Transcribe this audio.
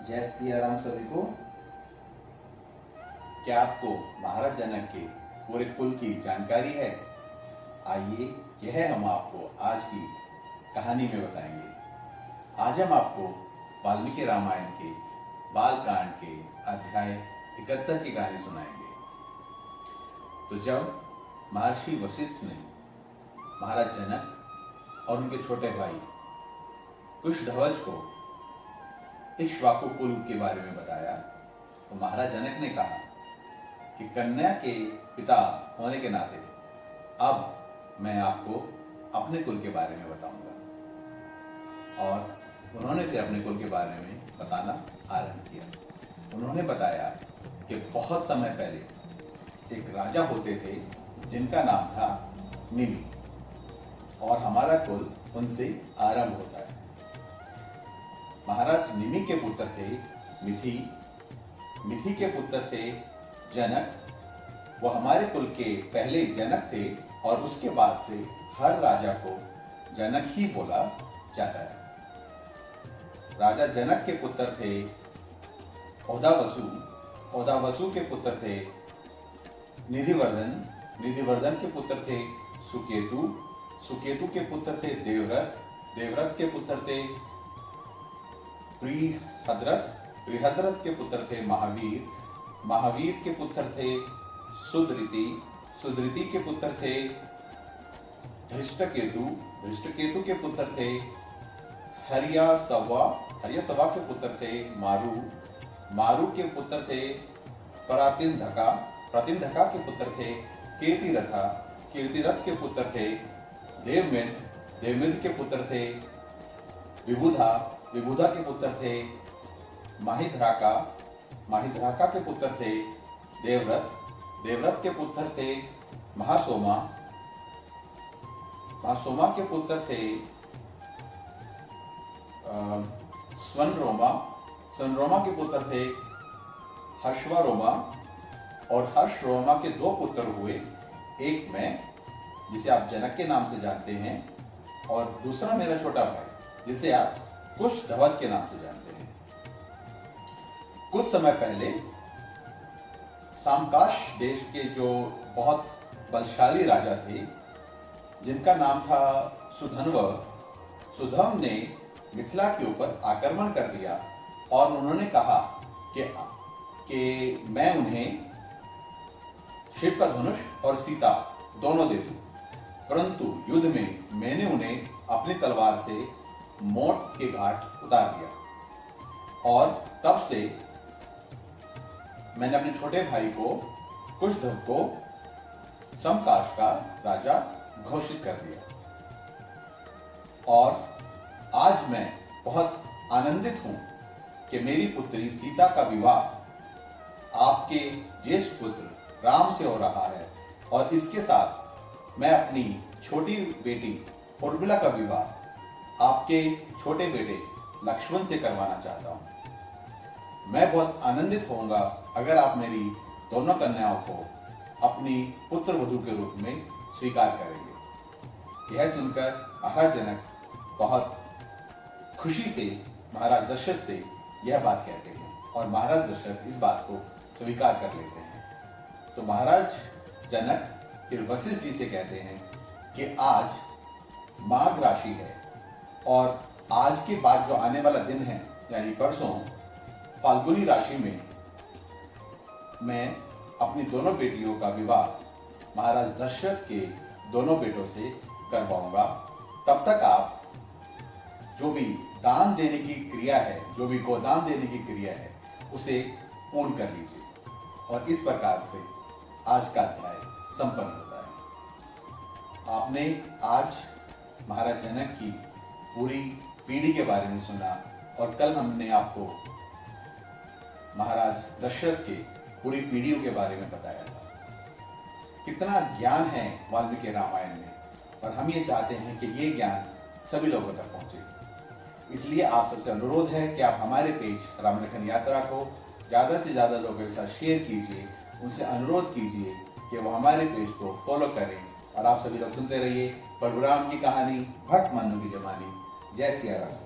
जय सिया राम सभी को। क्या आपको महाराज जनक के पूरे कुल की जानकारी है? आइए यह हम आपको आज की कहानी में बताएंगे। आज हम आपको वाल्मीकि रामायण के बालकांड के अध्याय 71 की कहानी सुनाएंगे। तो जब महर्षि वशिष्ठ ने महाराज जनक और उनके छोटे भाई कुशध्वज को इक्ष्वाकु कुल के बारे में बताया तो महाराज जनक ने कहा कि कन्या के पिता होने के नाते अब मैं आपको अपने कुल के बारे में बताऊंगा। और उन्होंने फिर अपने कुल के बारे में बताना आरंभ किया। उन्होंने बताया कि बहुत समय पहले एक राजा होते थे जिनका नाम था निमि, और हमारा कुल उनसे आरंभ होता है। महाराज निमि के पुत्र थे मिथि, मिथि के पुत्र थे जनक। वो हमारे कुल के पहले जनक थे और उसके बाद से हर राजा को जनक ही बोला जाता है। राजा जनक के पुत्र थे औदावसु, औदावसु के पुत्र थे निधिवर्धन, निधिवर्धन के पुत्र थे सुकेतु, सुकेतु के पुत्र थे देवव्रत, देवव्रत के पुत्र थे बृहद्रथ, बृहद्रथ के पुत्र थे महावीर, महावीर के पुत्र थे सुधृति, सुधृति के पुत्र थे धृष्टकेतु, धृष्टकेतु के पुत्र थे हर्यसवा, हर्यसवा के पुत्र थे मारु, मारु के पुत्र थे प्रातिन्धका, प्रातिन्धका के पुत्र थे कीर्तिरथा, कीर्तिरथ के पुत्र थे देवमिद, देवमिद के पुत्र थे विबुधा, विबुधा के पुत्र थे माहिध्राका, माहिध्राका के पुत्र थे देवव्रत, देवव्रत के पुत्र थे महासोमा, महासोमा के पुत्र थे स्वनरोमा, स्वनरोमा के पुत्र थे हर्षवारोमा, और हर्षरोमा के दो पुत्र हुए, एक मैं जिसे आप जनक के नाम से जानते हैं और दूसरा मेरा छोटा भाई जिसे आप कुशध्वज के नाम से जानते हैं। कुछ समय पहले सामकाश देश के जो बहुत बलशाली राजा थे जिनका नाम था सुधन्व, सुधम ने मिथिला के ऊपर आक्रमण कर दिया और उन्होंने कहा कि मैं उन्हें शिव का धनुष और सीता दोनों दे दूं, परंतु युद्ध में मैंने उन्हें अपनी तलवार से मौत के घाट उतार दिया। और तब से मैंने अपने छोटे भाई को कुशध्वज को समकाश का राजा घोषित कर दिया। और आज मैं बहुत आनंदित हूं कि मेरी पुत्री सीता का विवाह आपके ज्येष्ठ पुत्र राम से हो रहा है, और इसके साथ मैं अपनी छोटी बेटी उर्मिला का विवाह आपके छोटे बेटे लक्ष्मण से करवाना चाहता हूं। मैं बहुत आनंदित होऊंगा अगर आप मेरी दोनों कन्याओं को अपनी पुत्र वधू के रूप में स्वीकार करेंगे। यह सुनकर महाराज जनक बहुत खुशी से महाराज दशरथ से यह बात कहते हैं और महाराज दशरथ इस बात को स्वीकार कर लेते हैं। तो महाराज जनक फिर वशिष्ठ जी से कहते हैं कि आज माघ राशि है और आज के बाद जो आने वाला दिन है यानी परसों फाल्गुनी राशि में मैं अपनी दोनों बेटियों का विवाह महाराज दशरथ के दोनों बेटों से करवाऊंगा। तब तक आप जो भी दान देने की क्रिया है, जो भी गोदान देने की क्रिया है, उसे पूर्ण कर लीजिए। और इस प्रकार से आज का अध्याय संपन्न होता है। आपने आज महाराज जनक की पूरी पीढ़ी के बारे में सुना और कल हमने आपको महाराज दशरथ के पूरी पीढ़ियों के बारे में बताया था। कितना ज्ञान है वाल्मीकि रामायण में, और हम ये चाहते हैं कि ये ज्ञान सभी लोगों तक पहुंचे। इसलिए आप सबसे अनुरोध है कि आप हमारे पेज रामलखन यात्रा को ज़्यादा से ज़्यादा लोगों के साथ शेयर कीजिए, उनसे अनुरोध कीजिए कि वो हमारे पेज को फॉलो करें। और आप सभी लोग सुनते रहिए प्रभु राम की कहानी, भक्त मन्नु की जवानी। जय सिया राम।